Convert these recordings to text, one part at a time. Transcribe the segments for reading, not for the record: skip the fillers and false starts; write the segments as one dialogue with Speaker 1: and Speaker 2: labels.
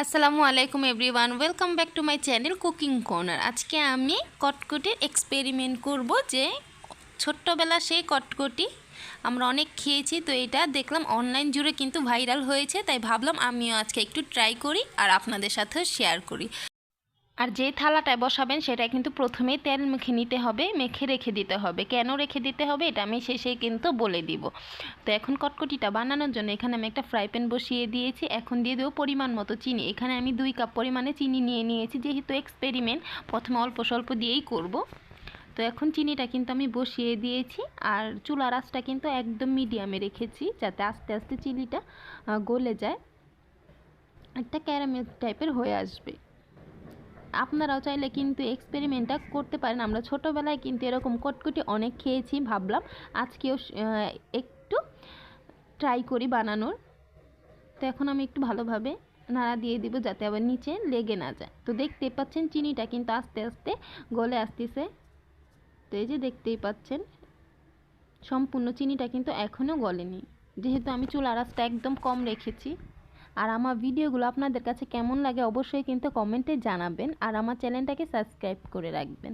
Speaker 1: আসসালামু আলাইকুম everyone, welcome back to my channel cooking corner. আজকে আমি কটকটির এক্সপেরিমেন্ট করব, যে ছোট্টবেলা সেই কটকটি আমরা অনেক খেয়েছি। তো এটা দেখলাম অনলাইন জুড়ে কিন্তু ভাইরাল হয়েছে, তাই ভাবলাম আমিও আজকে একটু ট্রাই করি আর আপনাদের সাথেও শেয়ার করি। আর যে থালাটায় বসাবেন সেটা কিন্তু প্রথমেই তেল মেখে নিতে হবে, মেখে রেখে দিতে হবে। কেন রেখে দিতে হবে এটা আমি শেষে কিন্তু বলে দিব। তো এখন কটকটিটা বানানোর জন্য এখানে আমি একটা ফ্রাই প্যান বসিয়ে দিয়েছি। এখন দিয়ে দেবো পরিমাণ মতো চিনি। এখানে আমি 2 কাপ পরিমাণে চিনি নিয়ে নিয়েছি, যেহেতু এক্সপেরিমেন্ট প্রথমে অল্প স্বল্প দিয়েই করব। তো এখন চিনিটা কিন্তু আমি বসিয়ে দিয়েছি, আর চুলার আঁচটা কিন্তু একদম মিডিয়ামে রেখেছি, যাতে আস্তে আস্তে চিনিটা গলে যায়, একটা ক্যারামেল টাইপের হয়ে আসবে। আপনারাও চাইলে কিন্তু এক্সপেরিমেন্টটা করতে পারেন। আমরা ছোটোবেলায় কিন্তু এরকম কটকটি অনেক খেয়েছি, ভাবলাম আজকেও একটু ট্রাই করি বানানোর। তো এখন আমি একটু ভালোভাবে নাড়া দিয়ে দিব, যাতে আবার নিচে লেগে না যায়। তো দেখতেই পাচ্ছেন চিনিটা কিন্তু আস্তে আস্তে গলে আসতেছে। তো এই যে দেখতেই পাচ্ছেন সম্পূর্ণ চিনিটা কিন্তু এখনও গলেনি, যেহেতু আমি চুলার আঁচটা একদম কম রেখেছি। আর আমার ভিডিওগুলো আপনাদের কাছে কেমন লাগে অবশ্যই কিন্তু কমেন্টে জানাবেন, আর আমার চ্যানেলটাকে সাবস্ক্রাইব করে রাখবেন।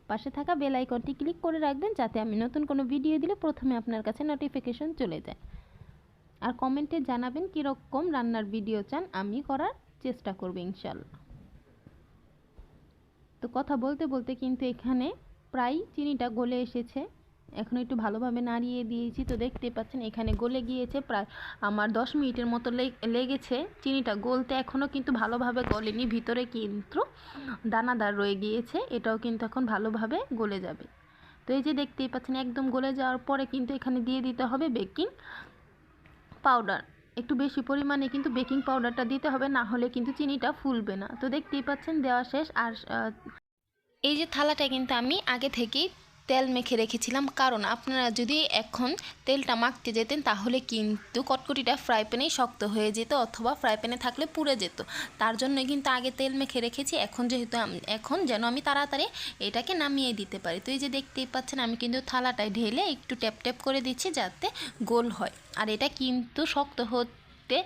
Speaker 1: পাশে থাকা বেল আইকনটি ক্লিক করে রাখবেন, যাতে আমি নতুন কোনো ভিডিও দিলে প্রথমে আপনার কাছে নোটিফিকেশন চলে যায়। আর কমেন্টে জানাবেন কীরকম রান্নার ভিডিও চান, আমি করার চেষ্টা করব ইনশাল্লাহ। তো কথা বলতে বলতে কিন্তু এখানে প্রায় চিনিটা গলে এসেছে। এখন একটু ভালোভাবে নাড়িয়ে দিয়েছি। তো দেখতে পাচ্ছেন এখানে গলে গিয়েছে, প্রায় আমার 10 মিনিটের মতো লেগেছে চিনিটা গলতে। এখনও কিন্তু ভালোভাবে গলেনি, ভিতরে কিন্তু দানাদার রয়ে গিয়েছে। এটাও কিন্তু এখন ভালোভাবে গলে যাবে। তো এই যে দেখতেই পাচ্ছেন একদম গলে যাওয়ার পরে কিন্তু এখানে দিয়ে দিতে হবে বেকিং পাউডার। একটু বেশি পরিমাণে কিন্তু বেকিং পাউডারটা দিতে হবে, না হলে কিন্তু চিনিটা ফুলবে না। তো দেখতেই পাচ্ছেন দেওয়া শেষ। আর এই যে থালাটা কিন্তু আমি আগে থেকেই তেল মেখে রেখেছিলাম, কারণ আপনারা যদি এখন তেলটা মাখতে যেতেন তাহলে কিন্তু কটকটিটা ফ্রাই প্যানেই শক্ত হয়ে যেত, অথবা ফ্রাই প্যানে থাকলে পুড়ে যেত। তার জন্য কিন্তু আগে তেল মেখে রেখেছি, এখন যেহেতু এখন যেন আমি তাড়াতাড়ি এটাকে নামিয়ে দিতে পারি। তো এই যে দেখতেই পাচ্ছেন আমি কিন্তু থালাটায় ঢেলে একটু ট্যাপ ট্যাপ করে দিচ্ছি, যাতে গোল হয়। আর এটা কিন্তু শক্ত হতে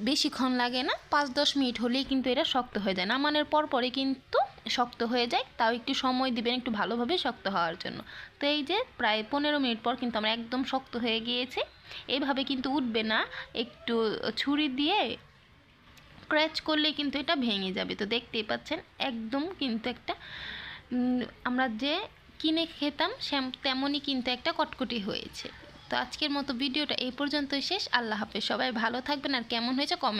Speaker 1: বেশিক্ষণ লাগে না, 5-10 মিনিট হলেই কিন্তু এটা শক্ত হয়ে যায়। নামানোর পরই কিন্তু শক্ত হয়ে যায়, তাও একটু সময় দিবেন একটু ভালোভাবে শক্ত হওয়ার জন্য। তো এই যে প্রায় 15 মিনিট পর কিন্তু আমার একদম শক্ত হয়ে গিয়েছে। এইভাবে কিন্তু উঠবে না, একটু ছুরি দিয়ে ক্র্যাচ করলে কিন্তু এটা ভেঙে যাবে। তো দেখতেই পাচ্ছেন একদম কিন্তু একটা আমরা যে কিনে খেতাম তেমনই কিন্তু একটা কটকটি হয়েছে। তো আজকের মতো ভিডিওটা এই পর্যন্তই শেষ। আল্লাহ হাফেজ, সবাই ভালো থাকবেন, আর কেমন হয়েছে কমেন্ট